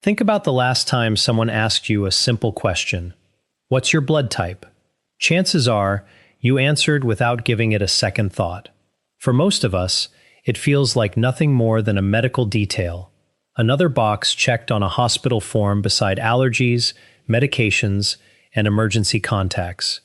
Think about the last time someone asked you a simple question. What's your blood type? Chances are you answered without giving it a second thought. For most of us, it feels like nothing more than a medical detail, another box checked on a hospital form beside allergies, medications, and emergency contacts.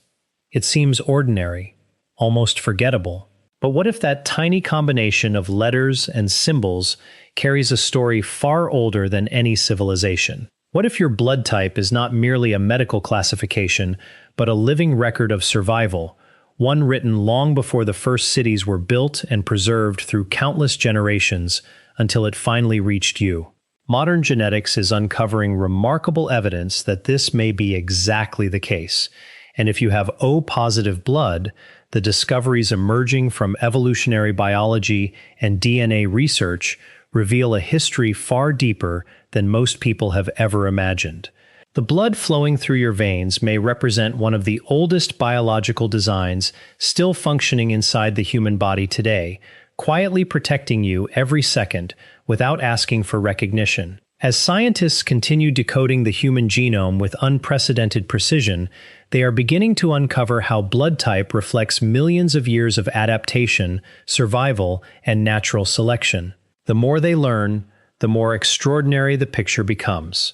It seems ordinary, almost forgettable. But what if that tiny combination of letters and symbols carries a story far older than any civilization? What if your blood type is not merely a medical classification, but a living record of survival, one written long before the first cities were built and preserved through countless generations until it finally reached you? Modern genetics is uncovering remarkable evidence that this may be exactly the case. And if you have O-positive blood, the discoveries emerging from evolutionary biology and DNA research reveal a history far deeper than most people have ever imagined. The blood flowing through your veins may represent one of the oldest biological designs still functioning inside the human body today, quietly protecting you every second without asking for recognition. As scientists continue decoding the human genome with unprecedented precision, they are beginning to uncover how blood type reflects millions of years of adaptation, survival, and natural selection. The more they learn, the more extraordinary the picture becomes.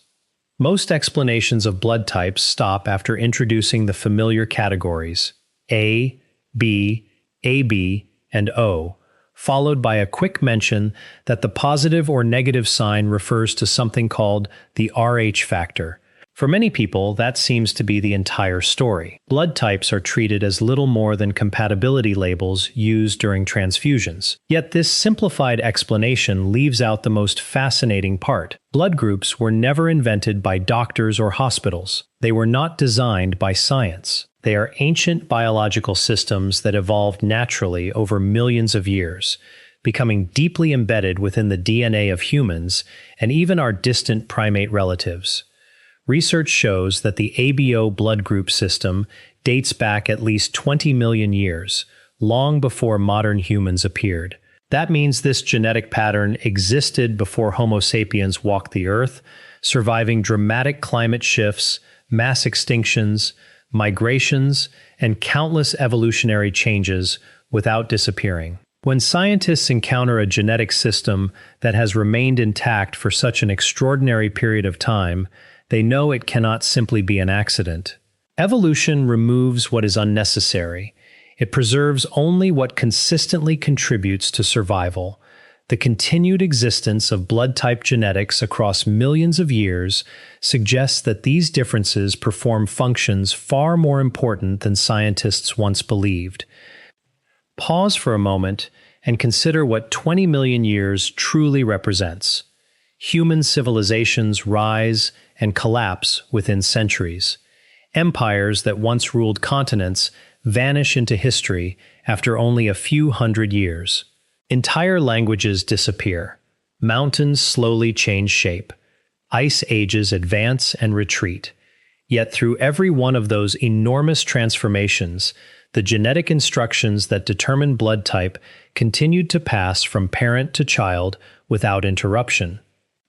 Most explanations of blood types stop after introducing the familiar categories A, B, AB, and O, followed by a quick mention that the positive or negative sign refers to something called the Rh factor. For many people, that seems to be the entire story. Blood types are treated as little more than compatibility labels used during transfusions. Yet this simplified explanation leaves out the most fascinating part. Blood groups were never invented by doctors or hospitals. They were not designed by science. They are ancient biological systems that evolved naturally over millions of years, becoming deeply embedded within the DNA of humans and even our distant primate relatives. Research shows that the ABO blood group system dates back at least 20 million years, long before modern humans appeared. That means this genetic pattern existed before Homo sapiens walked the Earth, surviving dramatic climate shifts, mass extinctions, migrations, and countless evolutionary changes without disappearing. When scientists encounter a genetic system that has remained intact for such an extraordinary period of time, they know it cannot simply be an accident. Evolution removes what is unnecessary. It preserves only what consistently contributes to survival. The continued existence of blood-type genetics across millions of years suggests that these differences perform functions far more important than scientists once believed. Pause for a moment and consider what 20 million years truly represents. Human civilizations rise and collapse within centuries. Empires that once ruled continents vanish into history after only a few hundred years. Entire languages disappear. Mountains slowly change shape. Ice ages advance and retreat. Yet through every one of those enormous transformations, the genetic instructions that determine blood type continued to pass from parent to child without interruption.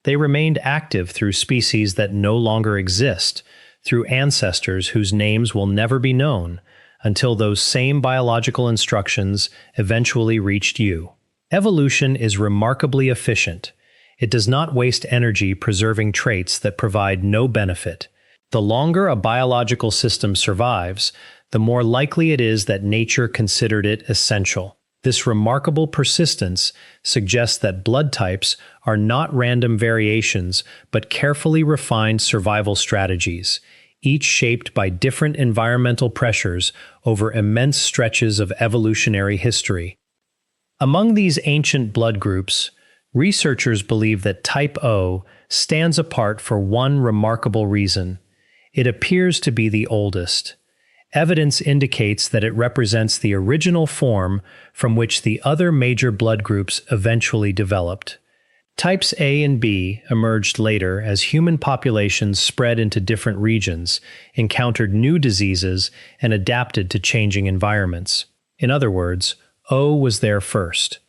They remained active through species that no longer exist, through ancestors whose names will never be known, until those same biological instructions eventually reached you. Evolution is remarkably efficient. It does not waste energy preserving traits that provide no benefit. The longer a biological system survives, the more likely it is that nature considered it essential. This remarkable persistence suggests that blood types are not random variations, but carefully refined survival strategies, each shaped by different environmental pressures over immense stretches of evolutionary history. Among these ancient blood groups, researchers believe that type O stands apart for one remarkable reason. It appears to be the oldest. Evidence indicates that it represents the original form from which the other major blood groups eventually developed. Types A and B emerged later as human populations spread into different regions, encountered new diseases, and adapted to changing environments. In other words, O was there first.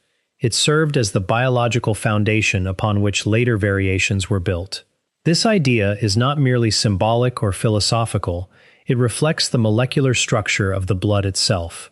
It served as the biological foundation upon which later variations were built. This idea is not merely symbolic or philosophical, it reflects the molecular structure of the blood itself.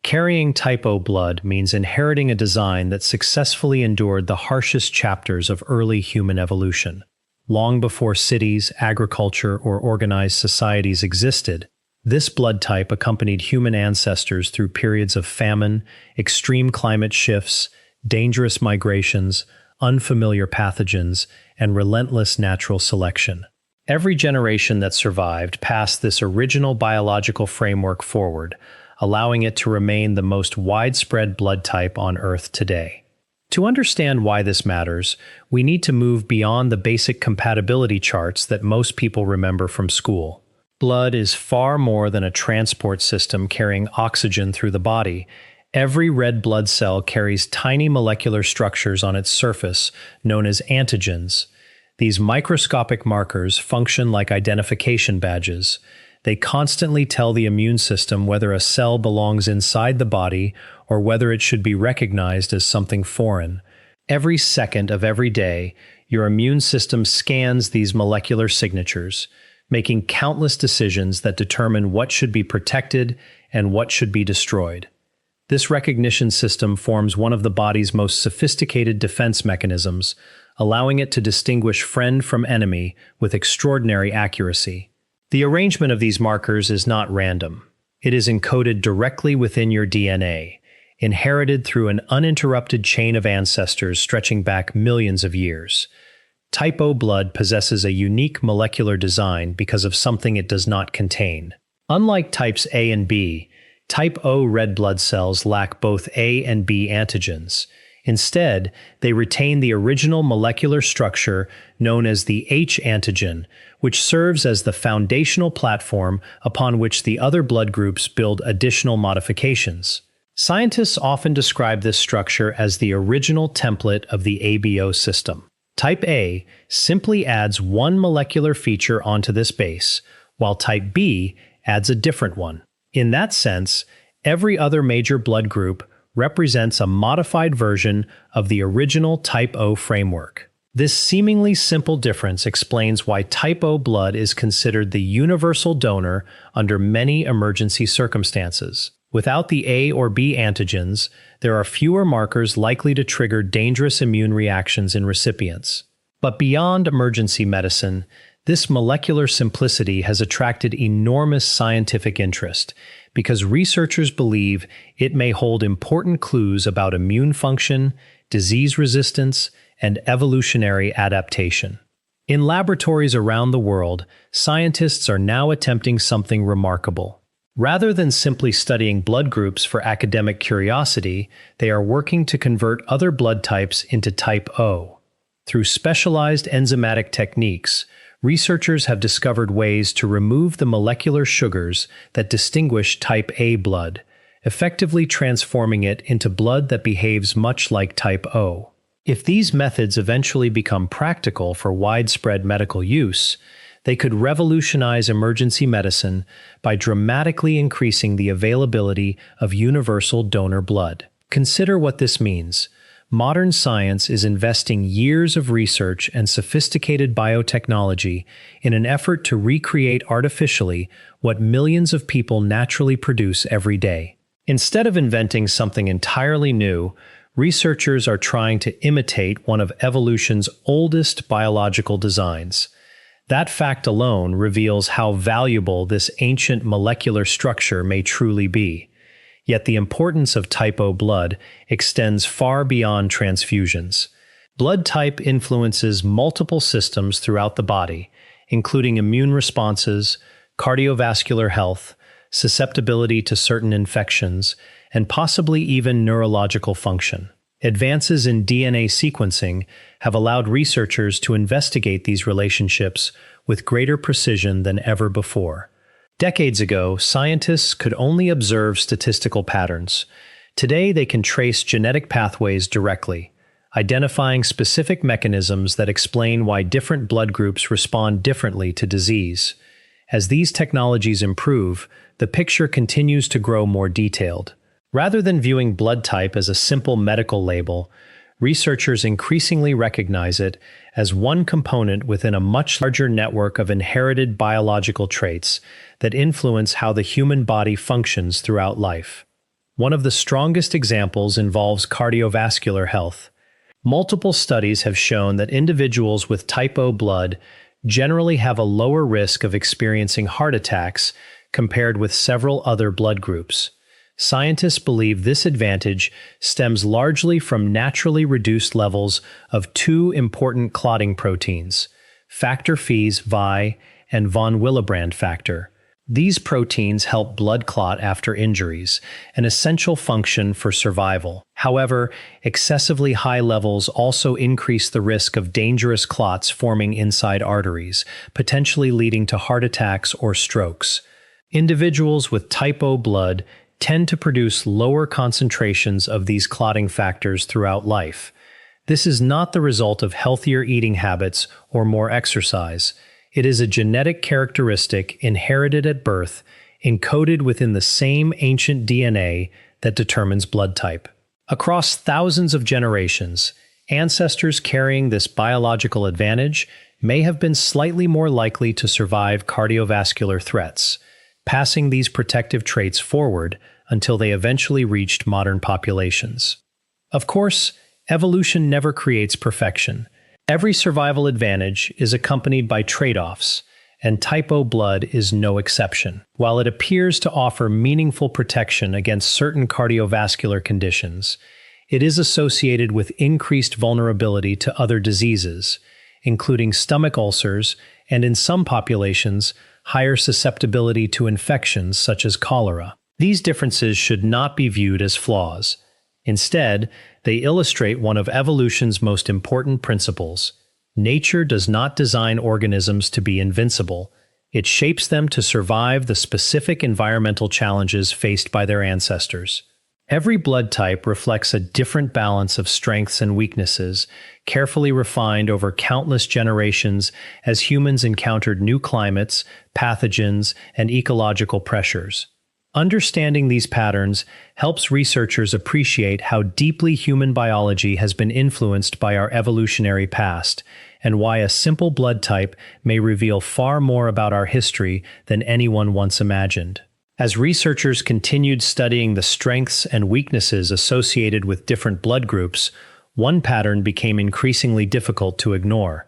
Carrying type O blood means inheriting a design that successfully endured the harshest chapters of early human evolution. Long before cities, agriculture, or organized societies existed, this blood type accompanied human ancestors through periods of famine, extreme climate shifts, dangerous migrations, unfamiliar pathogens, and relentless natural selection. Every generation that survived passed this original biological framework forward, allowing it to remain the most widespread blood type on Earth today. To understand why this matters, we need to move beyond the basic compatibility charts that most people remember from school. Blood is far more than a transport system carrying oxygen through the body. Every red blood cell carries tiny molecular structures on its surface, known as antigens. These microscopic markers function like identification badges. They constantly tell the immune system whether a cell belongs inside the body or whether it should be recognized as something foreign. Every second of every day, your immune system scans these molecular signatures, making countless decisions that determine what should be protected and what should be destroyed. This recognition system forms one of the body's most sophisticated defense mechanisms, allowing it to distinguish friend from enemy with extraordinary accuracy. The arrangement of these markers is not random. It is encoded directly within your DNA, inherited through an uninterrupted chain of ancestors stretching back millions of years. Type O blood possesses a unique molecular design because of something it does not contain. Unlike types A and B, type O red blood cells lack both A and B antigens. Instead, they retain the original molecular structure known as the H antigen, which serves as the foundational platform upon which the other blood groups build additional modifications. Scientists often describe this structure as the original template of the ABO system. Type A simply adds one molecular feature onto this base, while type B adds a different one. In that sense, every other major blood group represents a modified version of the original type O framework. This seemingly simple difference explains why type O blood is considered the universal donor under many emergency circumstances. Without the A or B antigens, there are fewer markers likely to trigger dangerous immune reactions in recipients. But beyond emergency medicine, this molecular simplicity has attracted enormous scientific interest because researchers believe it may hold important clues about immune function, disease resistance, and evolutionary adaptation. In laboratories around the world, scientists are now attempting something remarkable. Rather than simply studying blood groups for academic curiosity, they are working to convert other blood types into type O. Through specialized enzymatic techniques, researchers have discovered ways to remove the molecular sugars that distinguish type A blood, effectively transforming it into blood that behaves much like type O. If these methods eventually become practical for widespread medical use, they could revolutionize emergency medicine by dramatically increasing the availability of universal donor blood. Consider what this means. Modern science is investing years of research and sophisticated biotechnology in an effort to recreate artificially what millions of people naturally produce every day. Instead of inventing something entirely new, researchers are trying to imitate one of evolution's oldest biological designs. That fact alone reveals how valuable this ancient molecular structure may truly be. Yet the importance of type O blood extends far beyond transfusions. Blood type influences multiple systems throughout the body, including immune responses, cardiovascular health, susceptibility to certain infections, and possibly even neurological function. Advances in DNA sequencing have allowed researchers to investigate these relationships with greater precision than ever before. Decades ago, scientists could only observe statistical patterns. Today, they can trace genetic pathways directly, identifying specific mechanisms that explain why different blood groups respond differently to disease. As these technologies improve, the picture continues to grow more detailed. Rather than viewing blood type as a simple medical label, researchers increasingly recognize it as one component within a much larger network of inherited biological traits that influence how the human body functions throughout life. One of the strongest examples involves cardiovascular health. Multiple studies have shown that individuals with type O blood generally have a lower risk of experiencing heart attacks compared with several other blood groups. Scientists believe this advantage stems largely from naturally reduced levels of two important clotting proteins, factor V and von Willebrand factor. These proteins help blood clot after injuries, an essential function for survival. However, excessively high levels also increase the risk of dangerous clots forming inside arteries, potentially leading to heart attacks or strokes. Individuals with type O blood tend to produce lower concentrations of these clotting factors throughout life. This is not the result of healthier eating habits or more exercise. It is a genetic characteristic inherited at birth, encoded within the same ancient DNA that determines blood type. Across thousands of generations, ancestors carrying this biological advantage may have been slightly more likely to survive cardiovascular threats, passing these protective traits forward until they eventually reached modern populations. Of course, evolution never creates perfection. Every survival advantage is accompanied by trade-offs, and type O blood is no exception. While it appears to offer meaningful protection against certain cardiovascular conditions, it is associated with increased vulnerability to other diseases, including stomach ulcers and, in some populations, higher susceptibility to infections such as cholera. These differences should not be viewed as flaws. Instead, they illustrate one of evolution's most important principles. Nature does not design organisms to be invincible. It shapes them to survive the specific environmental challenges faced by their ancestors. Every blood type reflects a different balance of strengths and weaknesses, carefully refined over countless generations as humans encountered new climates, pathogens, and ecological pressures. Understanding these patterns helps researchers appreciate how deeply human biology has been influenced by our evolutionary past, and why a simple blood type may reveal far more about our history than anyone once imagined. As researchers continued studying the strengths and weaknesses associated with different blood groups, one pattern became increasingly difficult to ignore.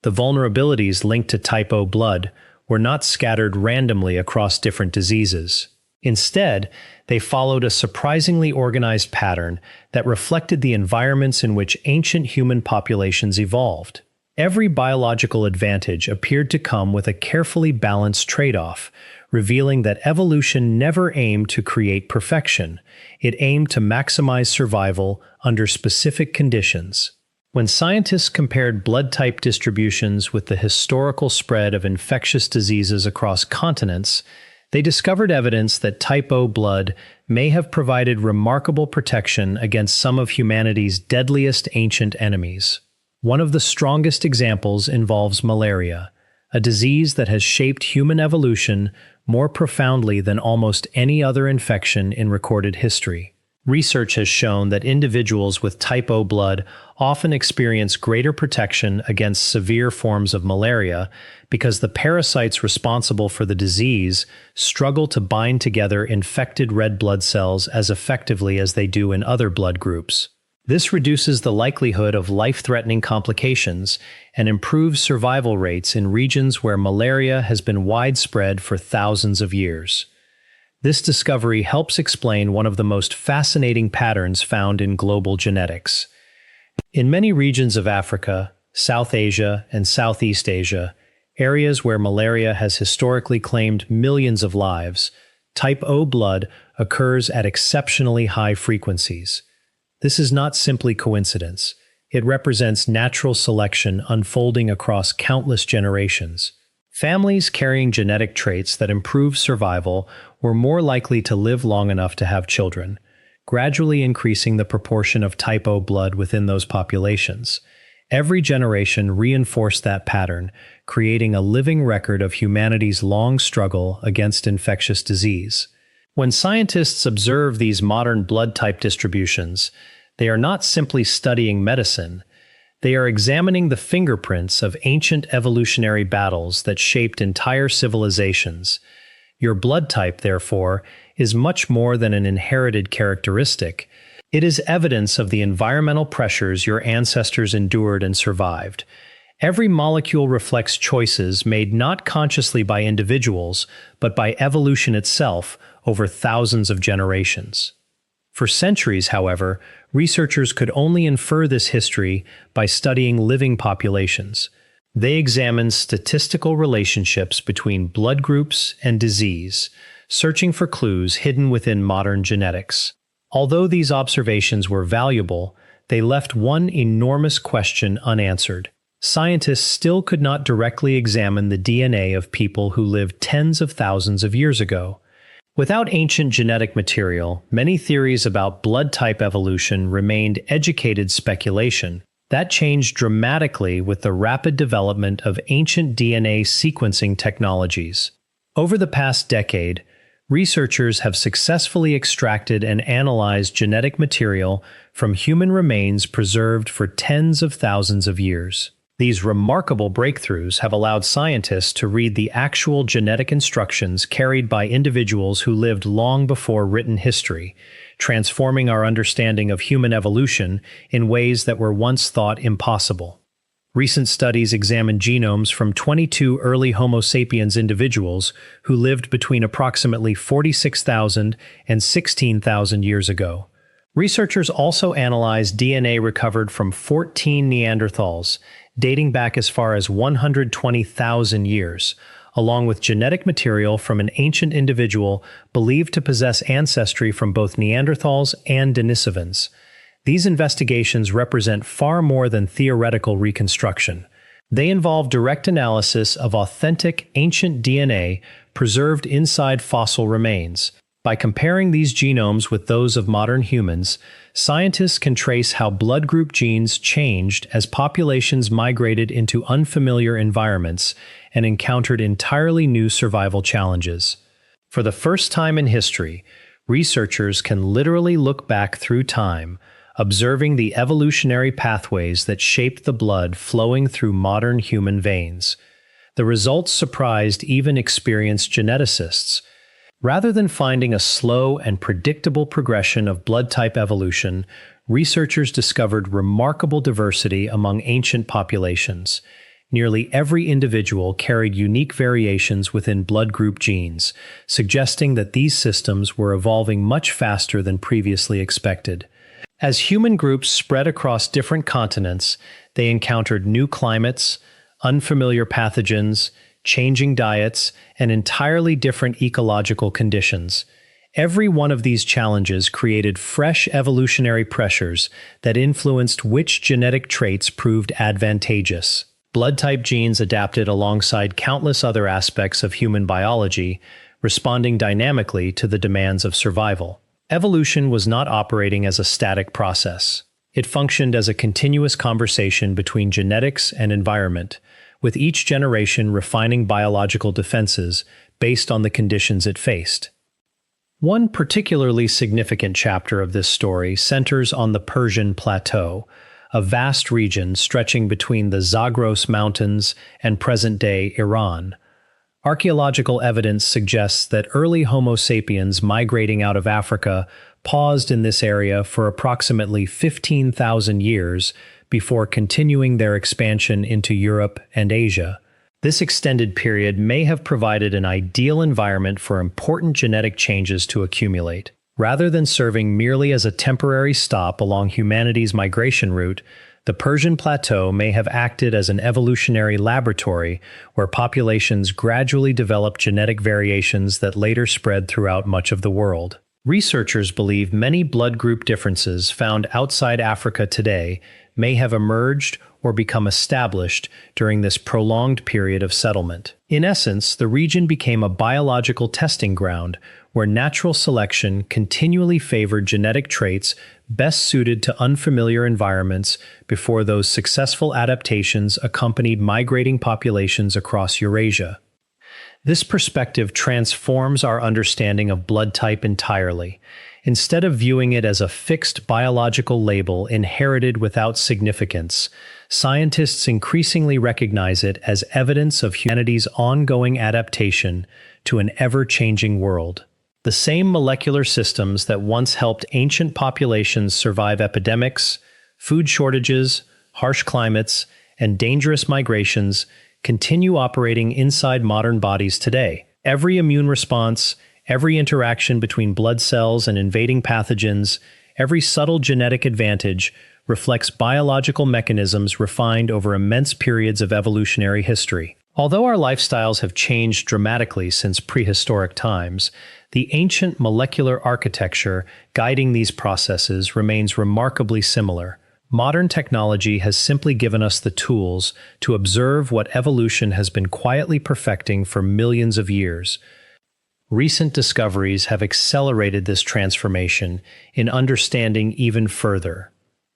The vulnerabilities linked to type O blood were not scattered randomly across different diseases. Instead, they followed a surprisingly organized pattern that reflected the environments in which ancient human populations evolved. Every biological advantage appeared to come with a carefully balanced trade-off, revealing that evolution never aimed to create perfection. It aimed to maximize survival under specific conditions. When scientists compared blood type distributions with the historical spread of infectious diseases across continents, they discovered evidence that type O blood may have provided remarkable protection against some of humanity's deadliest ancient enemies. One of the strongest examples involves malaria, a disease that has shaped human evolution more profoundly than almost any other infection in recorded history. Research has shown that individuals with type O blood often experience greater protection against severe forms of malaria because the parasites responsible for the disease struggle to bind together infected red blood cells as effectively as they do in other blood groups. This reduces the likelihood of life-threatening complications and improves survival rates in regions where malaria has been widespread for thousands of years. This discovery helps explain one of the most fascinating patterns found in global genetics. In many regions of Africa, South Asia, and Southeast Asia, areas where malaria has historically claimed millions of lives, type O blood occurs at exceptionally high frequencies. This is not simply coincidence. It represents natural selection unfolding across countless generations. Families carrying genetic traits that improve survival were more likely to live long enough to have children, gradually increasing the proportion of type O blood within those populations. Every generation reinforced that pattern, creating a living record of humanity's long struggle against infectious disease. When scientists observe these modern blood type distributions, They are not simply studying medicine. They are examining the fingerprints of ancient evolutionary battles that shaped entire civilizations. Your blood type, therefore, is much more than an inherited characteristic. It is evidence of the environmental pressures your ancestors endured and survived. Every molecule reflects choices made not consciously by individuals, but by evolution itself over thousands of generations. For centuries, however, researchers could only infer this history by studying living populations. They examined statistical relationships between blood groups and disease, searching for clues hidden within modern genetics. Although these observations were valuable, they left one enormous question unanswered. Scientists still could not directly examine the DNA of people who lived tens of thousands of years ago. Without ancient genetic material, many theories about blood type evolution remained educated speculation. That changed dramatically with the rapid development of ancient DNA sequencing technologies. Over the past decade, researchers have successfully extracted and analyzed genetic material from human remains preserved for tens of thousands of years. These remarkable breakthroughs have allowed scientists to read the actual genetic instructions carried by individuals who lived long before written history, transforming our understanding of human evolution in ways that were once thought impossible. Recent studies examined genomes from 22 early Homo sapiens individuals who lived between approximately 46,000 and 16,000 years ago. Researchers also analyzed DNA recovered from 14 Neanderthals, dating back as far as 120,000 years, along with genetic material from an ancient individual believed to possess ancestry from both Neanderthals and Denisovans. These investigations represent far more than theoretical reconstruction. They involve direct analysis of authentic ancient DNA preserved inside fossil remains. By comparing these genomes with those of modern humans, scientists can trace how blood group genes changed as populations migrated into unfamiliar environments and encountered entirely new survival challenges. For the first time in history, researchers can literally look back through time, observing the evolutionary pathways that shaped the blood flowing through modern human veins. The results surprised even experienced geneticists. Rather than finding a slow and predictable progression of blood type evolution, researchers discovered remarkable diversity among ancient populations. Nearly every individual carried unique variations within blood group genes, suggesting that these systems were evolving much faster than previously expected. As human groups spread across different continents, they encountered new climates, unfamiliar pathogens, changing diets, and entirely different ecological conditions. Every one of these challenges created fresh evolutionary pressures that influenced which genetic traits proved advantageous. Blood type genes adapted alongside countless other aspects of human biology, responding dynamically to the demands of survival. Evolution was not operating as a static process. It functioned as a continuous conversation between genetics and environment, with each generation refining biological defenses based on the conditions it faced. One particularly significant chapter of this story centers on the Persian Plateau, a vast region stretching between the Zagros Mountains and present-day Iran. Archaeological evidence suggests that early Homo sapiens migrating out of Africa paused in this area for approximately 15,000 years before continuing their expansion into Europe and Asia. This extended period may have provided an ideal environment for important genetic changes to accumulate. Rather than serving merely as a temporary stop along humanity's migration route, the Persian Plateau may have acted as an evolutionary laboratory where populations gradually developed genetic variations that later spread throughout much of the world. Researchers believe many blood group differences found outside Africa today may have emerged or become established during this prolonged period of settlement. In essence, the region became a biological testing ground where natural selection continually favored genetic traits best suited to unfamiliar environments before those successful adaptations accompanied migrating populations across Eurasia. This perspective transforms our understanding of blood type entirely. Instead of viewing it as a fixed biological label inherited without significance, scientists increasingly recognize it as evidence of humanity's ongoing adaptation to an ever-changing world. The same molecular systems that once helped ancient populations survive epidemics, food shortages, harsh climates, and dangerous migrations continue operating inside modern bodies today. Every immune response, every interaction between blood cells and invading pathogens, every subtle genetic advantage reflects biological mechanisms refined over immense periods of evolutionary history. Although our lifestyles have changed dramatically since prehistoric times, the ancient molecular architecture guiding these processes remains remarkably similar. Modern technology has simply given us the tools to observe what evolution has been quietly perfecting for millions of years. Recent discoveries have accelerated this transformation in understanding even further.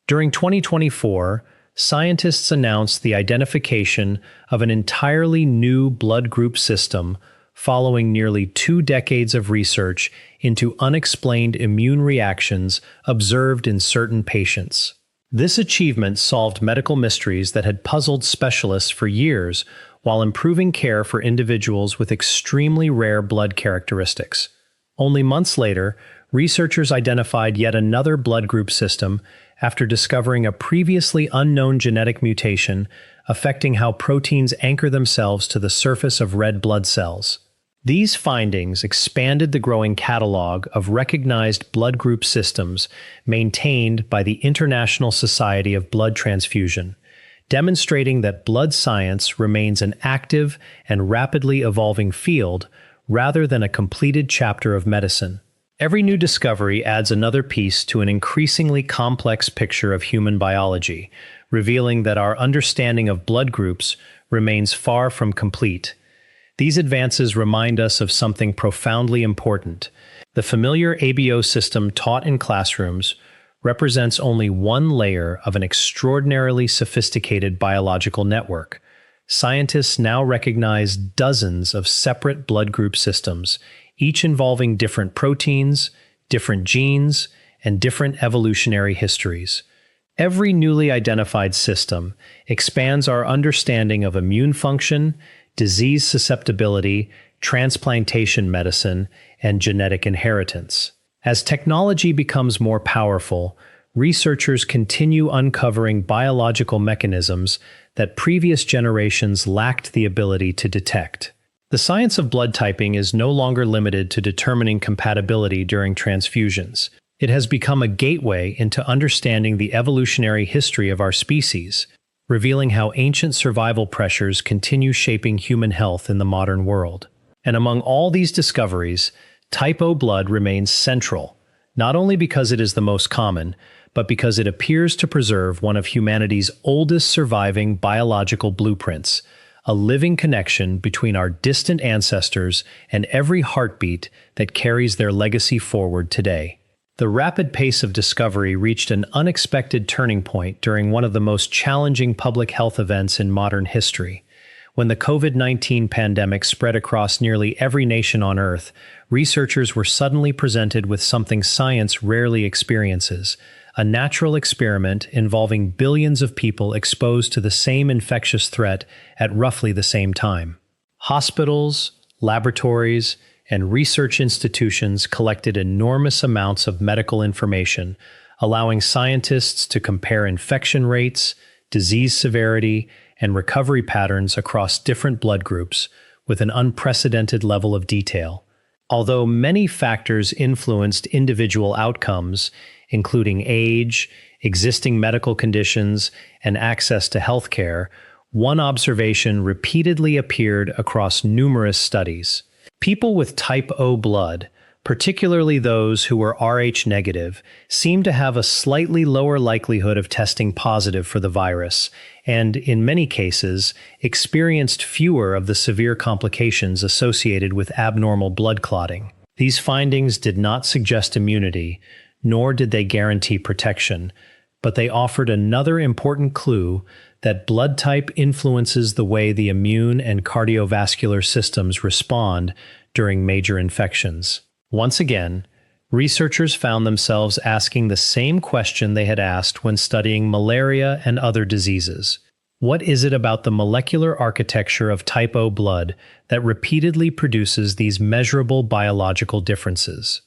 During 2024, scientists announced the identification of an entirely new blood group system following nearly 2 decades of research into unexplained immune reactions observed in certain patients. This achievement solved medical mysteries that had puzzled specialists for years while improving care for individuals with extremely rare blood characteristics. Only months later, researchers identified yet another blood group system after discovering a previously unknown genetic mutation affecting how proteins anchor themselves to the surface of red blood cells. These findings expanded the growing catalog of recognized blood group systems maintained by the International Society of Blood Transfusion, demonstrating that blood science remains an active and rapidly evolving field rather than a completed chapter of medicine. Every new discovery adds another piece to an increasingly complex picture of human biology, revealing that our understanding of blood groups remains far from complete. These advances remind us of something profoundly important. The familiar ABO system taught in classrooms represents only one layer of an extraordinarily sophisticated biological network. Scientists now recognize dozens of separate blood group systems, each involving different proteins, different genes, and different evolutionary histories. Every newly identified system expands our understanding of immune function, disease susceptibility, transplantation medicine, and genetic inheritance. As technology becomes more powerful, researchers continue uncovering biological mechanisms that previous generations lacked the ability to detect. The science of blood typing is no longer limited to determining compatibility during transfusions. It has become a gateway into understanding the evolutionary history of our species, revealing how ancient survival pressures continue shaping human health in the modern world. And among all these discoveries, type O blood remains central, not only because it is the most common, but because it appears to preserve one of humanity's oldest surviving biological blueprints, a living connection between our distant ancestors and every heartbeat that carries their legacy forward today. The rapid pace of discovery reached an unexpected turning point during one of the most challenging public health events in modern history. When the COVID-19 pandemic spread across nearly every nation on Earth, researchers were suddenly presented with something science rarely experiences: a natural experiment involving billions of people exposed to the same infectious threat at roughly the same time. Hospitals, laboratories, and research institutions collected enormous amounts of medical information, allowing scientists to compare infection rates, disease severity, and recovery patterns across different blood groups with an unprecedented level of detail. Although many factors influenced individual outcomes, including age, existing medical conditions, and access to healthcare, one observation repeatedly appeared across numerous studies. People with type O blood, particularly those who were Rh negative, seemed to have a slightly lower likelihood of testing positive for the virus, and in many cases, experienced fewer of the severe complications associated with abnormal blood clotting. These findings did not suggest immunity, nor did they guarantee protection, but they offered another important clue that blood type influences the way the immune and cardiovascular systems respond during major infections. Once again, Researchers found themselves asking the same question they had asked when studying malaria and other diseases. What is it about the molecular architecture of type O blood that repeatedly produces these measurable biological differences?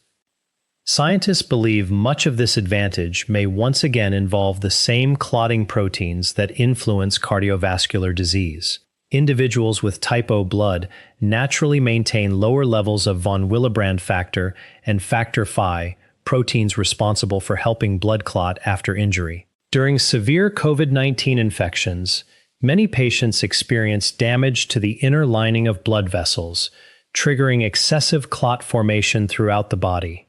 Scientists believe much of this advantage may once again involve the same clotting proteins that influence cardiovascular disease. Individuals with type O blood naturally maintain lower levels of von Willebrand factor and factor V, proteins responsible for helping blood clot after injury. During severe COVID-19 infections, many patients experience damage to the inner lining of blood vessels, triggering excessive clot formation throughout the body.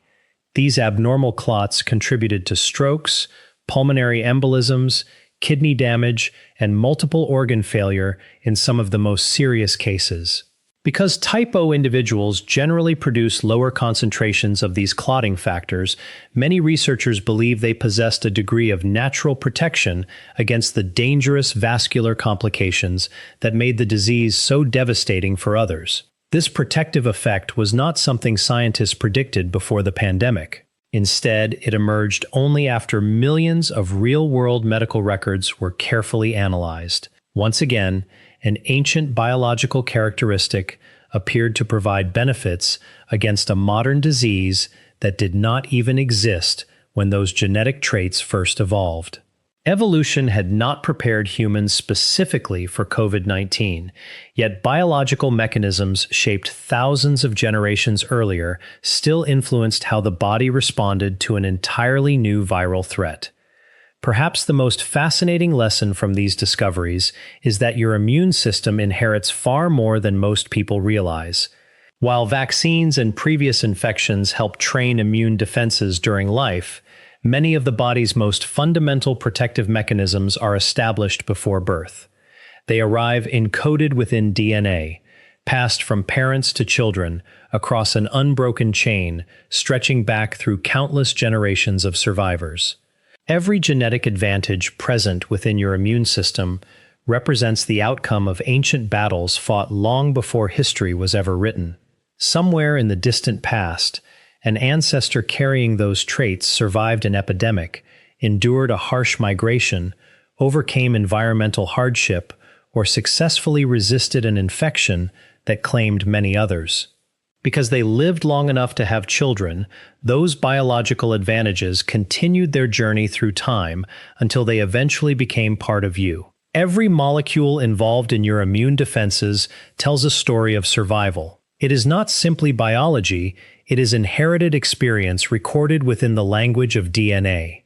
These abnormal clots contributed to strokes, pulmonary embolisms, kidney damage, and multiple organ failure in some of the most serious cases. Because type O individuals generally produce lower concentrations of these clotting factors, many researchers believe they possessed a degree of natural protection against the dangerous vascular complications that made the disease so devastating for others. This protective effect was not something scientists predicted before the pandemic. Instead, it emerged only after millions of real-world medical records were carefully analyzed. Once again, an ancient biological characteristic appeared to provide benefits against a modern disease that did not even exist when those genetic traits first evolved. Evolution had not prepared humans specifically for COVID-19, yet biological mechanisms shaped thousands of generations earlier still influenced how the body responded to an entirely new viral threat. Perhaps the most fascinating lesson from these discoveries is that your immune system inherits far more than most people realize. While vaccines and previous infections help train immune defenses during life, many of the body's most fundamental protective mechanisms are established before birth. They arrive encoded within DNA, passed from parents to children across an unbroken chain stretching back through countless generations of survivors. Every genetic advantage present within your immune system represents the outcome of ancient battles fought long before history was ever written. Somewhere in the distant past, an ancestor carrying those traits survived an epidemic, endured a harsh migration, overcame environmental hardship, or successfully resisted an infection that claimed many others. Because they lived long enough to have children, those biological advantages continued their journey through time until they eventually became part of you. Every molecule involved in your immune defenses tells a story of survival. It is not simply biology, it is inherited experience recorded within the language of DNA.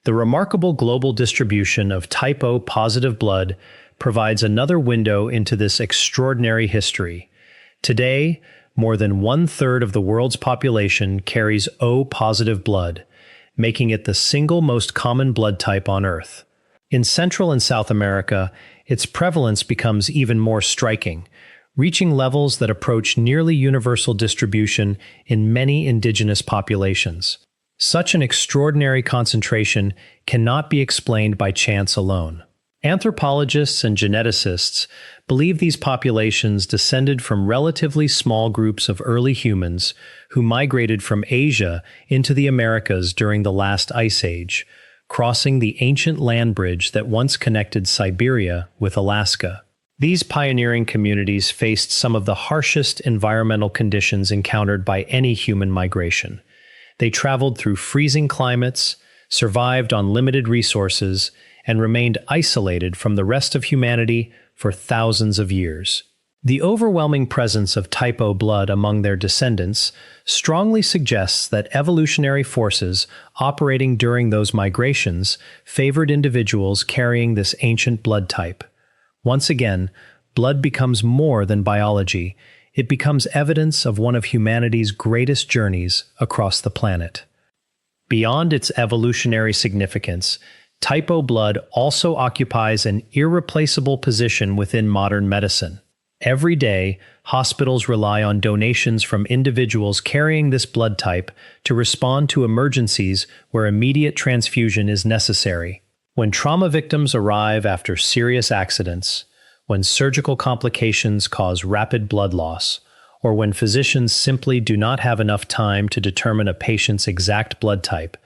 The remarkable global distribution of type O positive blood provides another window into this extraordinary history. Today, more than 1/3 of the world's population carries O positive blood, making it the single most common blood type on Earth. In Central and South America, its prevalence becomes even more striking, reaching levels that approach nearly universal distribution in many indigenous populations. Such an extraordinary concentration cannot be explained by chance alone. Anthropologists and geneticists believe these populations descended from relatively small groups of early humans who migrated from Asia into the Americas during the last ice age, crossing the ancient land bridge that once connected Siberia with Alaska. These pioneering communities faced some of the harshest environmental conditions encountered by any human migration. They traveled through freezing climates, survived on limited resources, and remained isolated from the rest of humanity for thousands of years. The overwhelming presence of type O blood among their descendants strongly suggests that evolutionary forces operating during those migrations favored individuals carrying this ancient blood type. Once again, blood becomes more than biology. It becomes evidence of one of humanity's greatest journeys across the planet. Beyond its evolutionary significance, type O blood also occupies an irreplaceable position within modern medicine. Every day, hospitals rely on donations from individuals carrying this blood type to respond to emergencies where immediate transfusion is necessary. When trauma victims arrive after serious accidents, when surgical complications cause rapid blood loss, or when physicians simply do not have enough time to determine a patient's exact blood type,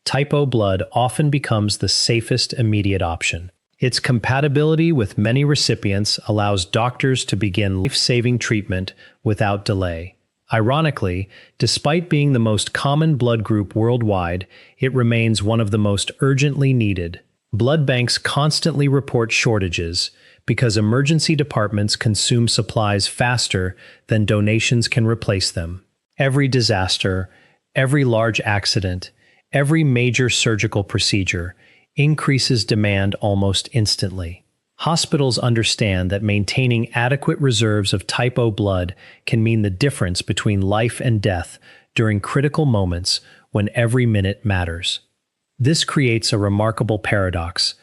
type O blood often becomes the safest immediate option. Its compatibility with many recipients allows doctors to begin life-saving treatment without delay. Ironically, despite being the most common blood group worldwide, it remains one of the most urgently needed. Blood banks constantly report shortages because emergency departments consume supplies faster than donations can replace them. Every disaster, every large accident, every major surgical procedure increases demand almost instantly. Hospitals understand that maintaining adequate reserves of type O blood can mean the difference between life and death during critical moments when every minute matters. This creates a remarkable paradox.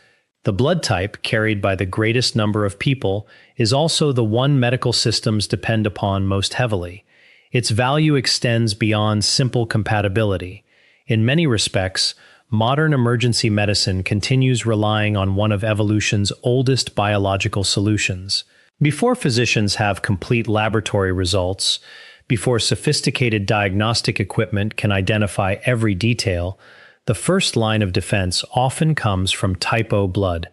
The blood type carried by the greatest number of people is also the one medical systems depend upon most heavily. Its value extends beyond simple compatibility. In many respects, modern emergency medicine continues relying on one of evolution's oldest biological solutions. Before physicians have complete laboratory results, before sophisticated diagnostic equipment can identify every detail, the first line of defense often comes from type O blood.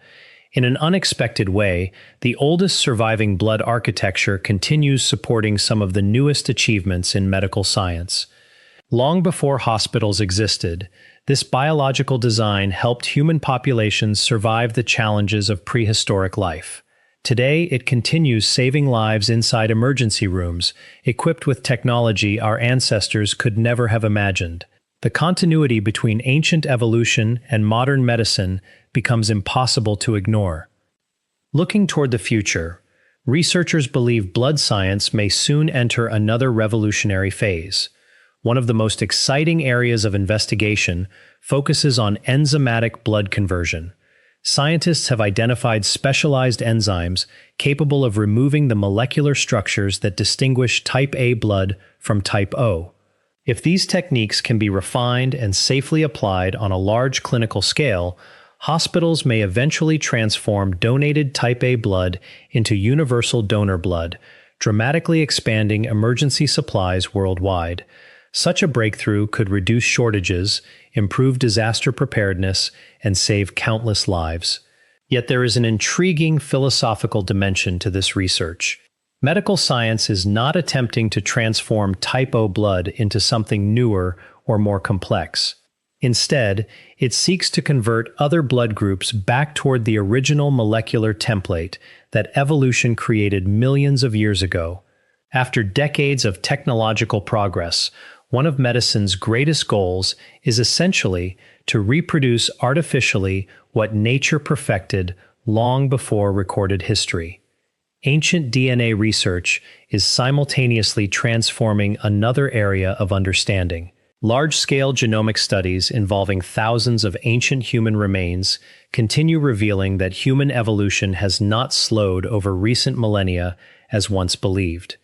In an unexpected way, the oldest surviving blood architecture continues supporting some of the newest achievements in medical science. Long before hospitals existed, this biological design helped human populations survive the challenges of prehistoric life. Today, it continues saving lives inside emergency rooms, equipped with technology our ancestors could never have imagined. The continuity between ancient evolution and modern medicine becomes impossible to ignore. Looking toward the future, researchers believe blood science may soon enter another revolutionary phase. One of the most exciting areas of investigation focuses on enzymatic blood conversion. Scientists have identified specialized enzymes capable of removing the molecular structures that distinguish type A blood from type O. If these techniques can be refined and safely applied on a large clinical scale, hospitals may eventually transform donated type A blood into universal donor blood, dramatically expanding emergency supplies worldwide. Such a breakthrough could reduce shortages, improve disaster preparedness, and save countless lives. Yet there is an intriguing philosophical dimension to this research. Medical science is not attempting to transform type O blood into something newer or more complex. Instead, it seeks to convert other blood groups back toward the original molecular template that evolution created millions of years ago. After decades of technological progress, one of medicine's greatest goals is essentially to reproduce artificially what nature perfected long before recorded history. Ancient DNA research is simultaneously transforming another area of understanding. Large-scale genomic studies involving thousands of ancient human remains continue revealing that human evolution has not slowed over recent millennia as once believed.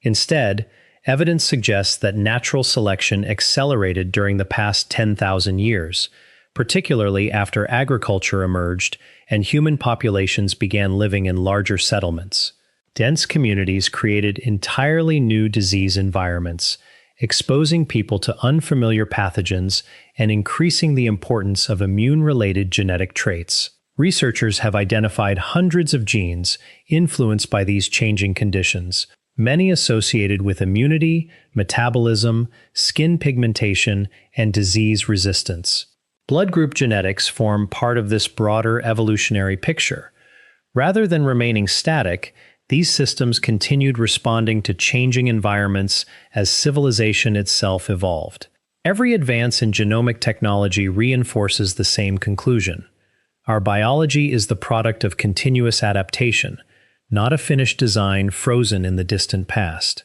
Instead, evidence suggests that natural selection accelerated during the past 10,000 years, particularly after agriculture emerged and human populations began living in larger settlements. Dense communities created entirely new disease environments, exposing people to unfamiliar pathogens and increasing the importance of immune-related genetic traits. Researchers have identified hundreds of genes influenced by these changing conditions, many associated with immunity, metabolism, skin pigmentation, and disease resistance. Blood group genetics form part of this broader evolutionary picture. Rather than remaining static, these systems continued responding to changing environments as civilization itself evolved. Every advance in genomic technology reinforces the same conclusion. Our biology is the product of continuous adaptation, not a finished design frozen in the distant past.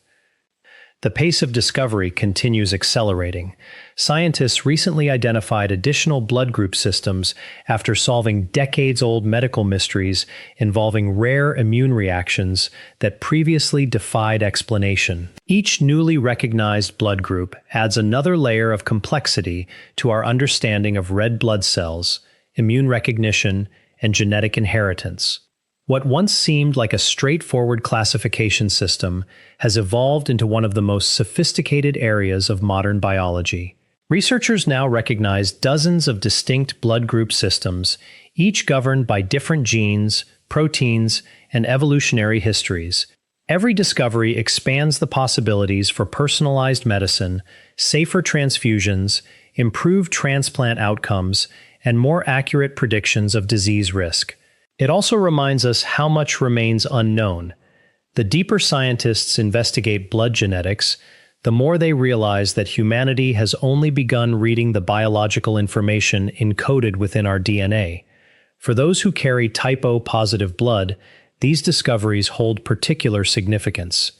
The pace of discovery continues accelerating. Scientists recently identified additional blood group systems after solving decades-old medical mysteries involving rare immune reactions that previously defied explanation. Each newly recognized blood group adds another layer of complexity to our understanding of red blood cells, immune recognition, and genetic inheritance. What once seemed like a straightforward classification system has evolved into one of the most sophisticated areas of modern biology. Researchers now recognize dozens of distinct blood group systems, each governed by different genes, proteins, and evolutionary histories. Every discovery expands the possibilities for personalized medicine, safer transfusions, improved transplant outcomes, and more accurate predictions of disease risk. It also reminds us how much remains unknown. The deeper scientists investigate blood genetics, the more they realize that humanity has only begun reading the biological information encoded within our DNA. For those who carry type O positive blood, these discoveries hold particular significance.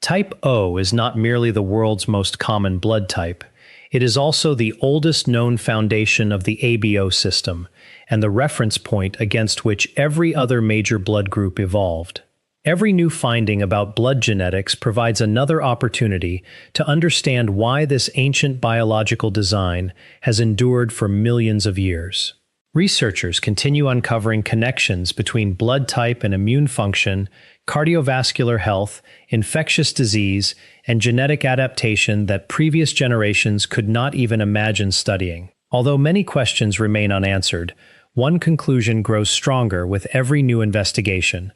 Type O is not merely the world's most common blood type. It is also the oldest known foundation of the ABO system, and the reference point against which every other major blood group evolved. Every new finding about blood genetics provides another opportunity to understand why this ancient biological design has endured for millions of years. Researchers continue uncovering connections between blood type and immune function, cardiovascular health, infectious disease, and genetic adaptation that previous generations could not even imagine studying. Although many questions remain unanswered, one conclusion grows stronger with every new investigation.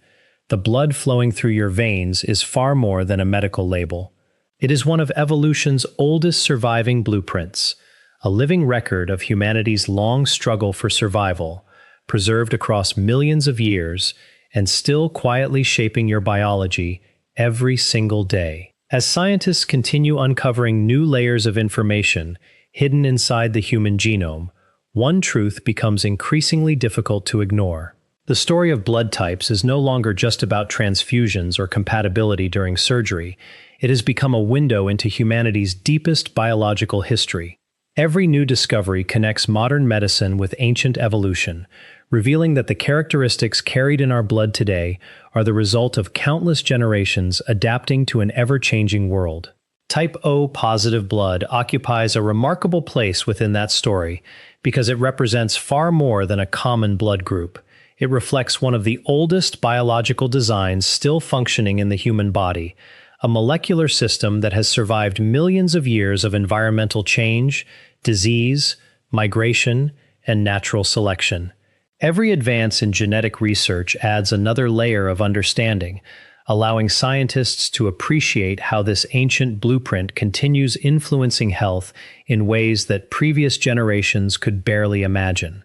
The blood flowing through your veins is far more than a medical label. It is one of evolution's oldest surviving blueprints, a living record of humanity's long struggle for survival, preserved across millions of years and still quietly shaping your biology every single day. As scientists continue uncovering new layers of information hidden inside the human genome, one truth becomes increasingly difficult to ignore. The story of blood types is no longer just about transfusions or compatibility during surgery. It has become a window into humanity's deepest biological history. Every new discovery connects modern medicine with ancient evolution, revealing that the characteristics carried in our blood today are the result of countless generations adapting to an ever-changing world. Type O positive blood occupies a remarkable place within that story because it represents far more than a common blood group. It reflects one of the oldest biological designs still functioning in the human body, a molecular system that has survived millions of years of environmental change, disease, migration, and natural selection. Every advance in genetic research adds another layer of understanding, allowing scientists to appreciate how this ancient blueprint continues influencing health in ways that previous generations could barely imagine.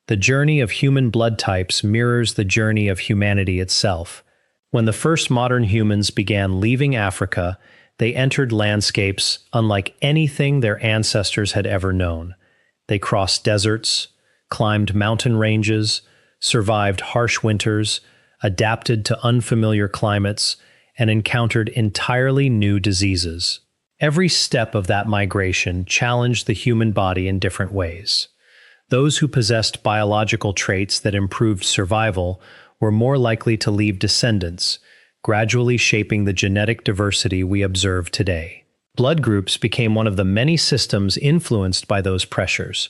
The journey of human blood types mirrors the journey of humanity itself. When the first modern humans began leaving Africa, they entered landscapes unlike anything their ancestors had ever known. They crossed deserts, climbed mountain ranges, survived harsh winters, adapted to unfamiliar climates, and encountered entirely new diseases. Every step of that migration challenged the human body in different ways. Those who possessed biological traits that improved survival were more likely to leave descendants, gradually shaping the genetic diversity we observe today. Blood groups became one of the many systems influenced by those pressures,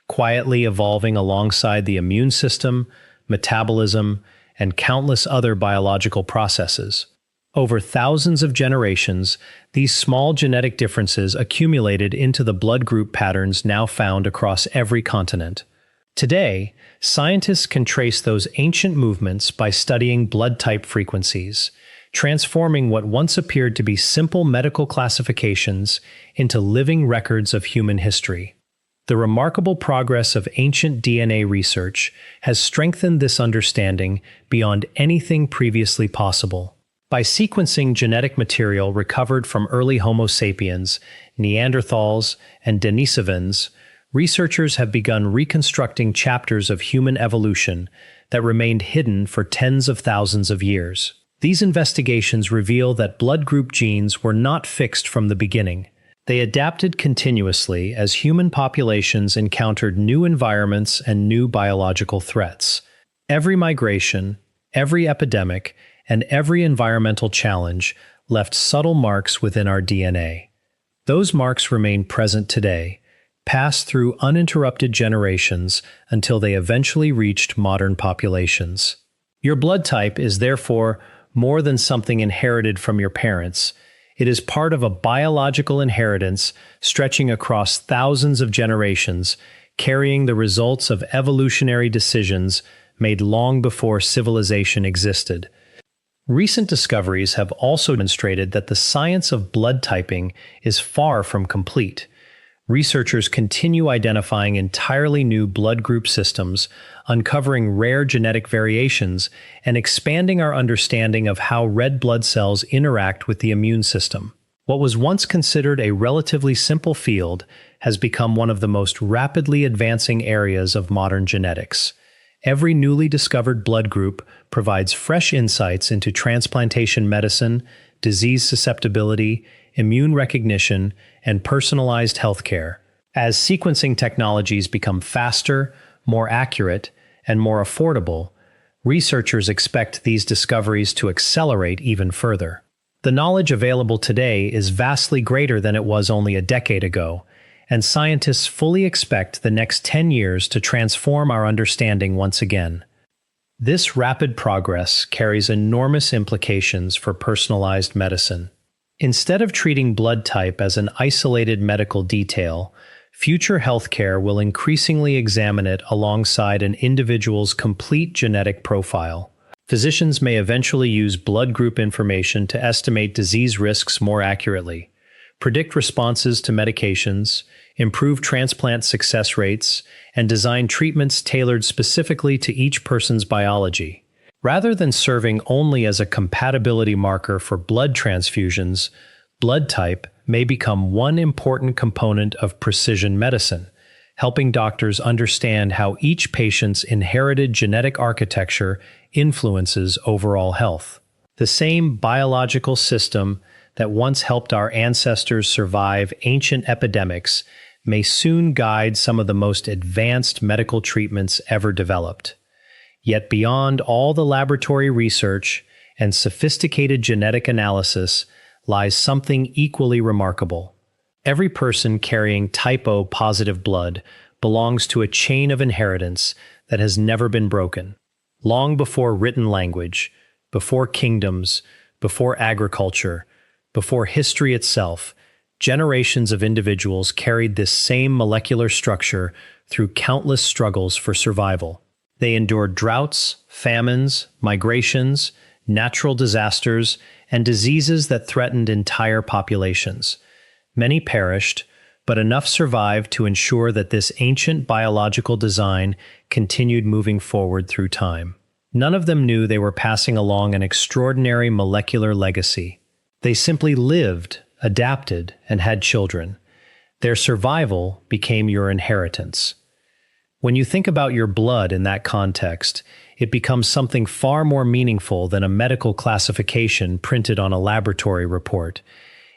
quietly evolving alongside the immune system, metabolism, and countless other biological processes. Over thousands of generations, these small genetic differences accumulated into the blood group patterns now found across every continent. Today, scientists can trace those ancient movements by studying blood type frequencies, transforming what once appeared to be simple medical classifications into living records of human history. The remarkable progress of ancient DNA research has strengthened this understanding beyond anything previously possible. By sequencing genetic material recovered from early Homo sapiens, Neanderthals, and Denisovans, researchers have begun reconstructing chapters of human evolution that remained hidden for tens of thousands of years. These investigations reveal that blood group genes were not fixed from the beginning. They adapted continuously as human populations encountered new environments and new biological threats. Every migration, every epidemic, and every environmental challenge left subtle marks within our DNA. Those marks remain present today, passed through uninterrupted generations until they eventually reached modern populations. Your blood type is therefore more than something inherited from your parents. It is part of a biological inheritance stretching across thousands of generations, carrying the results of evolutionary decisions made long before civilization existed. Recent discoveries have also demonstrated that the science of blood typing is far from complete. Researchers continue identifying entirely new blood group systems, uncovering rare genetic variations, and expanding our understanding of how red blood cells interact with the immune system. What was once considered a relatively simple field has become one of the most rapidly advancing areas of modern genetics. Every newly discovered blood group provides fresh insights into transplantation medicine, disease susceptibility, immune recognition, and personalized healthcare. As sequencing technologies become faster, more accurate, and more affordable, researchers expect these discoveries to accelerate even further. The knowledge available today is vastly greater than it was only a decade ago, and scientists fully expect the next 10 years to transform our understanding once again. This rapid progress carries enormous implications for personalized medicine. Instead of treating blood type as an isolated medical detail, future healthcare will increasingly examine it alongside an individual's complete genetic profile. Physicians may eventually use blood group information to estimate disease risks more accurately, predict responses to medications, improve transplant success rates, and design treatments tailored specifically to each person's biology. Rather than serving only as a compatibility marker for blood transfusions, blood type may become one important component of precision medicine, helping doctors understand how each patient's inherited genetic architecture influences overall health. The same biological system that once helped our ancestors survive ancient epidemics may soon guide some of the most advanced medical treatments ever developed. Yet beyond all the laboratory research and sophisticated genetic analysis lies something equally remarkable. Every person carrying type O positive blood belongs to a chain of inheritance that has never been broken. Long before written language, before kingdoms, before agriculture, before history itself, generations of individuals carried this same molecular structure through countless struggles for survival. They endured droughts, famines, migrations, natural disasters, and diseases that threatened entire populations. Many perished, but enough survived to ensure that this ancient biological design continued moving forward through time. None of them knew they were passing along an extraordinary molecular legacy. They simply lived, adapted, and had children. Their survival became your inheritance. When you think about your blood in that context, it becomes something far more meaningful than a medical classification printed on a laboratory report.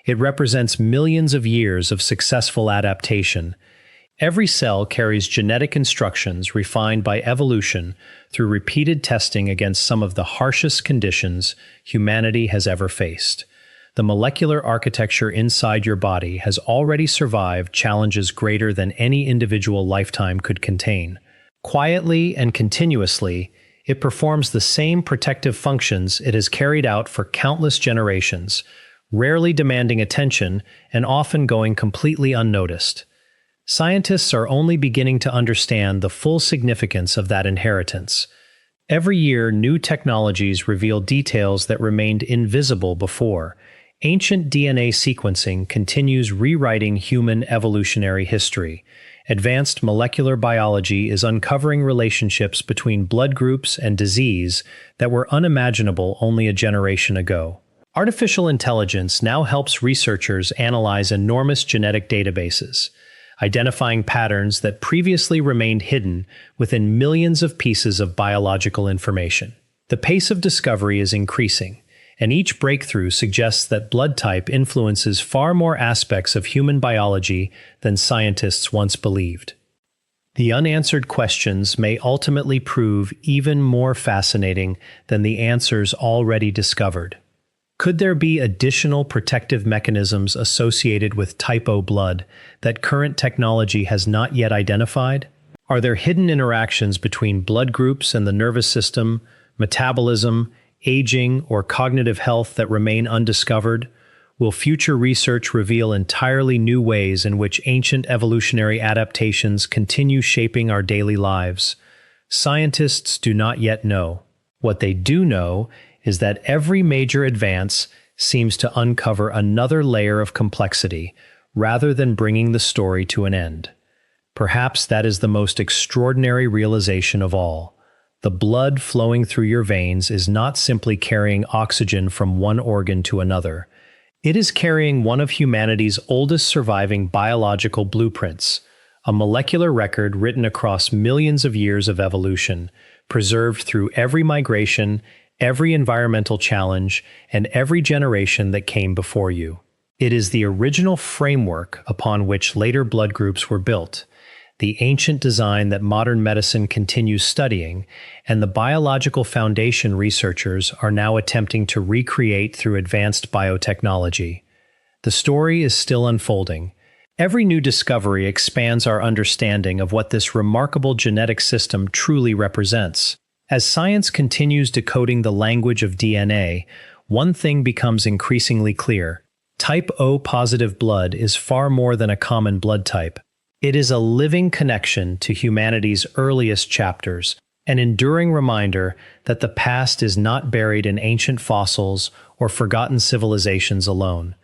It represents millions of years of successful adaptation. Every cell carries genetic instructions refined by evolution through repeated testing against some of the harshest conditions humanity has ever faced. The molecular architecture inside your body has already survived challenges greater than any individual lifetime could contain. Quietly and continuously, it performs the same protective functions it has carried out for countless generations, rarely demanding attention and often going completely unnoticed. Scientists are only beginning to understand the full significance of that inheritance. Every year, new technologies reveal details that remained invisible before. Ancient DNA sequencing continues rewriting human evolutionary history. Advanced molecular biology is uncovering relationships between blood groups and disease that were unimaginable only a generation ago. Artificial intelligence now helps researchers analyze enormous genetic databases, identifying patterns that previously remained hidden within millions of pieces of biological information. The pace of discovery is increasing, and each breakthrough suggests that blood type influences far more aspects of human biology than scientists once believed. The unanswered questions may ultimately prove even more fascinating than the answers already discovered. Could there be additional protective mechanisms associated with type O blood that current technology has not yet identified? Are there hidden interactions between blood groups and the nervous system, metabolism, aging, or cognitive health that remain undiscovered? Will future research reveal entirely new ways in which ancient evolutionary adaptations continue shaping our daily lives? Scientists do not yet know. What they do know is that every major advance seems to uncover another layer of complexity, rather than bringing the story to an end. Perhaps that is the most extraordinary realization of all. The blood flowing through your veins is not simply carrying oxygen from one organ to another. It is carrying one of humanity's oldest surviving biological blueprints, a molecular record written across millions of years of evolution, preserved through every migration, every environmental challenge, and every generation that came before you. It is the original framework upon which later blood groups were built, the ancient design that modern medicine continues studying, and the biological foundation researchers are now attempting to recreate through advanced biotechnology. The story is still unfolding. Every new discovery expands our understanding of what this remarkable genetic system truly represents. As science continues decoding the language of DNA, one thing becomes increasingly clear. Type O positive blood is far more than a common blood type. It is a living connection to humanity's earliest chapters, an enduring reminder that the past is not buried in ancient fossils or forgotten civilizations alone.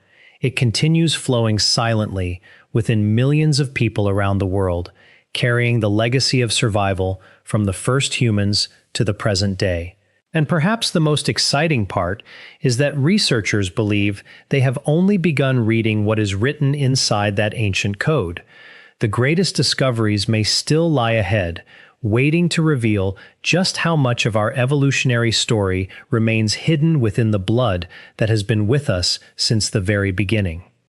It continues flowing silently within millions of people around the world, carrying the legacy of survival from the first humans to the present day. And perhaps the most exciting part is that researchers believe they have only begun reading what is written inside that ancient code. The greatest discoveries may still lie ahead, waiting to reveal just how much of our evolutionary story remains hidden within the blood that has been with us since the very beginning.